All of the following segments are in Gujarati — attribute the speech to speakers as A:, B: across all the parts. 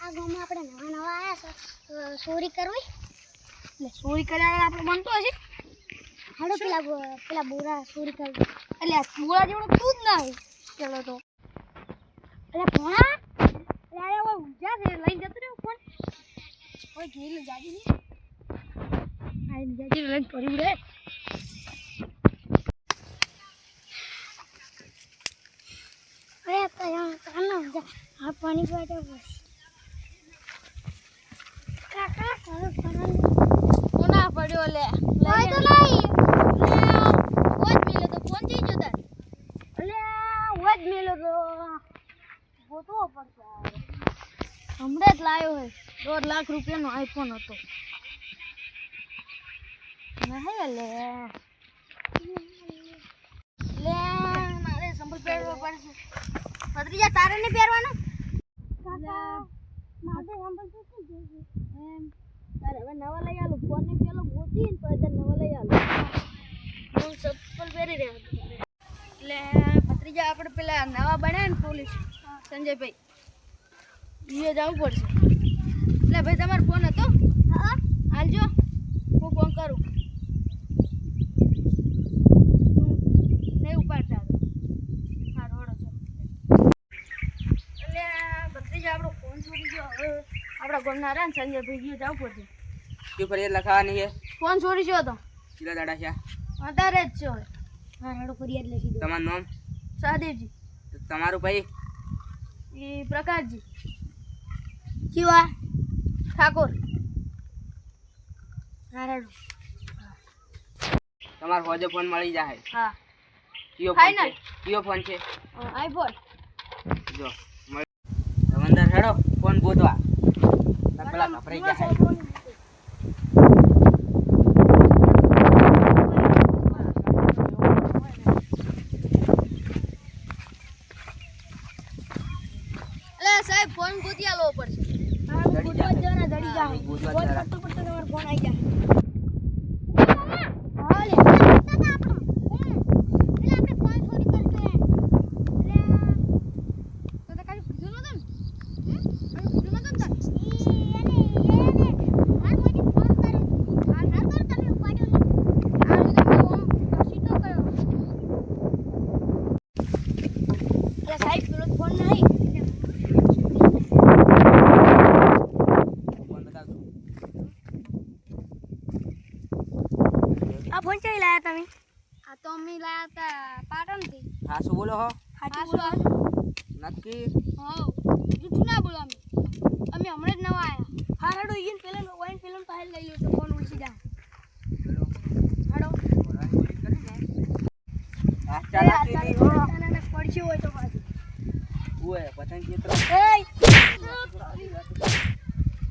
A: આ ગામમાં આપણે નવા નવા આવ્યા છે તો ચોરી કરવી
B: એટલે ચોરી કર્યા વગર આપણે બનતો હશે.
A: હાડો પેલા બોરા ચોરી કરવી
B: એટલે આ બોરા જેવડો તું જ ના હોય ચલો તો.
A: એટલે ભણા
B: એટલે આ હવે ઊંઝા છે લઈને જતો રહ્યો ફોન. ઓય ઘેર જાજી ને આ જાજી લઈને પડી રે.
A: અરે કાનો આ પાણી પીવા બસ કાકા કરો પાણી
B: કોના પડ્યો લે
A: લઈ તો લઈ
B: ઓજ મેલો તો ફોન જઈ જતા.
A: એટલે ઓજ મેલો તો ગોતવો પડશે
B: હમણાં જ લાવ્યો હોય 1.5 લાખ રૂપિયાનો આઈફોન હતો. નહીં લે મારે સંભળ પહેરવો પડશે. ભત્રીજા તારે નહીં પહેરવાનો
A: કાકા મારે સંભળ શું જોઈએ
B: એમ તારે હવે નવા લઈ આલું. ફોન ને પેલો ગોતી ને પછી નવા લઈ આલું. હું ચપ્પલ પહેરી રહ્યો એટલે ભત્રીજા આપણે પેલા નવા બન્યા ને પોલીસ સંજયભાઈ એ જવું પડશે. એટલે ભાઈ તમારો ફોન હતો
A: હા
B: હાલજો હું ફોન કરું. નહીં ઉપાડતા હા રોડો છો. એટલે ભત્રીજા આપણો ફોન છોડી ગયો. હવે આપણા ગામના રહ્યા ને સંજયભાઈ ગયો જવું પડશે.
C: શું ફરિયાદ લખાવાની છે?
B: ફોન છોડી ગયો હતો
C: કેટલા દાડા છે?
B: અત્યારે જ છે. હવે
A: હા હેડો ફરિયાદ લખી દો
C: તમારું નામ?
B: સહદેવજી
C: તમારું ભાઈ?
B: એ પ્રકાશજી
A: કેવા
B: ઠાકોર.
A: હા હેડો
C: તમારો હોજો ફોન મળી જાય.
B: હા
C: કયો ફોન છે?
B: Final.
C: કયો ફોન છે?
B: આઈફોન.
C: જો મળી અંદર હેડો ફોન ગોતવા. ના પેલા ઘપરાઈ જાય.
B: એટલે સાહેબ ફોન ગોતી આલવો પડશે.
A: હા ગોતવા જ જવાના ધડી જા
C: ગોતવા
A: ફોન
C: જરા.
A: કરતો કરતો તમારો ફોન આવી જાય
B: હાલે તો કાઈ પીધું નતું ને કાઈ પીધું નતું ને
A: સાહેબ પેલો ફોન નહીં
C: ફોન બતાવજો.
A: આ ફોન ચાઈ લાયા તમે
B: આ તો અમે લાયા હતા પાટણથી.
C: હા શું બોલો હો?
A: હાચું
C: નક્કી?
B: હા જૂઠું ના બોલો. અમે હમણાં જ નવા આયા.
A: હા હેડો ઈન પેલા વાઈન પેલા પાસે લઈ લો તો ફોન ઉલસી જાય
C: હેલો.
A: હેડો
C: બોલાની પોલીસ કરી ને. આ
A: એ
C: ચાલાકી
A: આ
C: નહીં
A: ચાલે
C: હો.
A: તાનાને પડશે હોય તો પાછું
C: ઓય પતંગ ચિત્ર.
A: એય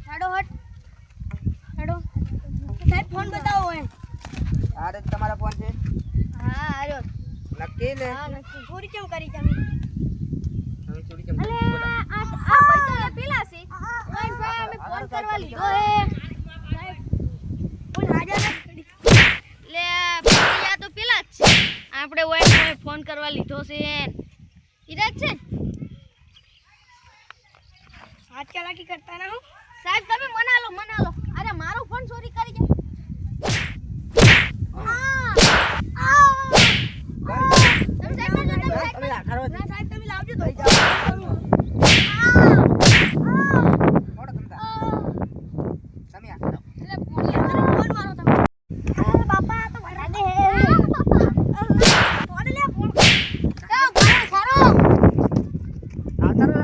A: હેડો હટ હેડો સાહેબ ફોન બતાવો એમ
C: આ રે તમારા ફોન છે?
B: હા આર્યો.
C: નક્કી ને?
A: હા નક્કી ચોરી કેમ કરી તમે
C: તમે ચોરી કેમ
B: અલે
C: કરી? બોલો.
B: આ પૈસા પેલા છે ઓય ભાઈ અમે ફોન કરવા લીધો હે.
A: સાહેબ ફોન હાજર નથી
B: લે પૈસા તો પેલા જ છે. આપણે ઓય ફોન કરવા લીધો છે ઈરાજ છે.
A: હાથ ચાલાકી કરતા ના હો
B: સાહેબ તમે મનાલો અરે મારો ફોન ચોરી કરી જાય. તમે સાહેબ ના જતા, સાહેબ
C: તમે આ ખરો
A: ના સાહેબ તમે લાવજો તો
C: મોડો તમતા. તમે આ ખરો.
B: એટલે ફોન મારો તમે.
A: બાપા તો વડા દે ફોન લે ફોન
B: ખારો
C: આ તારો